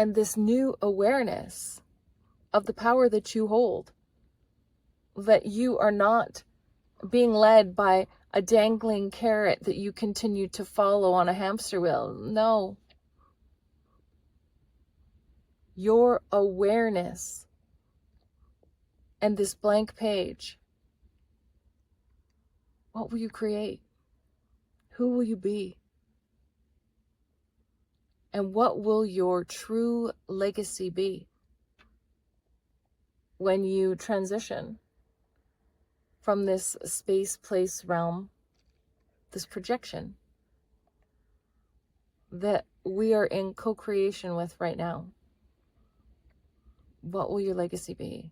and this new awareness of the power that you hold, that you are not being led by a dangling carrot that you continue to follow on a hamster wheel. No. Your awareness and this blank page. What will you create? Who will you be? And what will your true legacy be when you transition from this space, place, realm, this projection that we are in co-creation with right now? What will your legacy be?